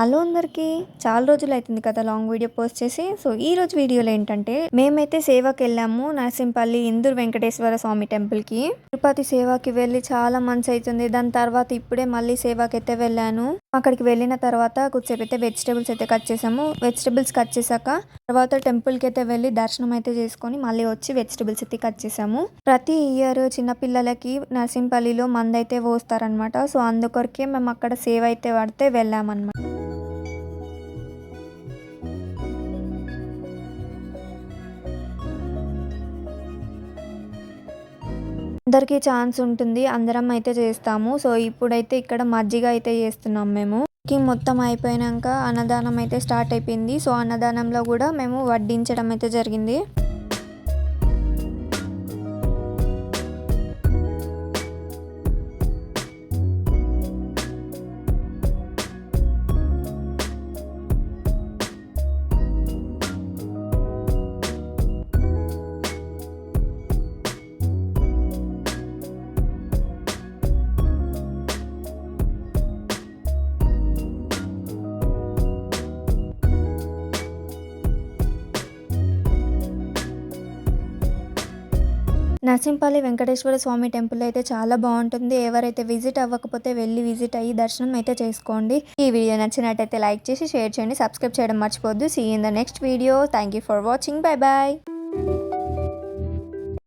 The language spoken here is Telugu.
హలో అందరికీ, చాలా రోజులైతుంది కదా లాంగ్ వీడియో పోస్ట్ చేసి. సో ఈ రోజు వీడియోలో ఏంటంటే మేమైతే సేవకి వెళ్ళాము నరసింపల్లి ఇందూరు వెంకటేశ్వర స్వామి టెంపుల్కి. తిరుపతి సేవకి వెళ్ళి చాలా మంత్స్ అవుతుంది. దాని తర్వాత ఇప్పుడే మళ్ళీ సేవకి అయితే వెళ్ళాను. అక్కడికి వెళ్ళిన తర్వాత కొద్దిసేపు అయితే వెజిటేబుల్స్ అయితే కట్ చేసాము. వెజిటేబుల్స్ కట్ చేసాక తర్వాత టెంపుల్కి అయితే వెళ్ళి దర్శనం అయితే చేసుకొని మళ్ళీ వచ్చి వెజిటేబుల్స్ అయితే కట్ చేసాము. ప్రతి ఇయర్ చిన్నపిల్లలకి నరసింపల్లిలో మంది అయితే పోస్తారనమాట. సో అందుకొరకే మేము అక్కడ సేవ అయితే పడితే వెళ్ళామన్నమాట. అందరికీ ఛాన్స్ ఉంటుంది, అందరం అయితే చేస్తాము. సో ఇప్పుడైతే ఇక్కడ మజ్జిగ అయితే చేస్తున్నాం మేము. కుకింగ్ మొత్తం అయిపోయినాక అన్నదానం అయితే స్టార్ట్ అయిపోయింది. సో అన్నదానంలో కూడా మేము వడ్డించడం అయితే జరిగింది. నరసింపల్లి వెంకటేశ్వర స్వామి టెంపుల్ అయితే చాలా బాగుంటుంది. ఎవరైతే విజిట్ అవ్వకపోతే వెళ్ళి విజిట్ అయ్యి దర్శనం అయితే చేసుకోండి. ఈ వీడియో నచ్చినట్టయితే లైక్ చేసి షేర్ చేయండి, సబ్స్క్రైబ్ చేయడం మర్చిపోద్దు. See in the next video. Thank you for watching. Bye bye.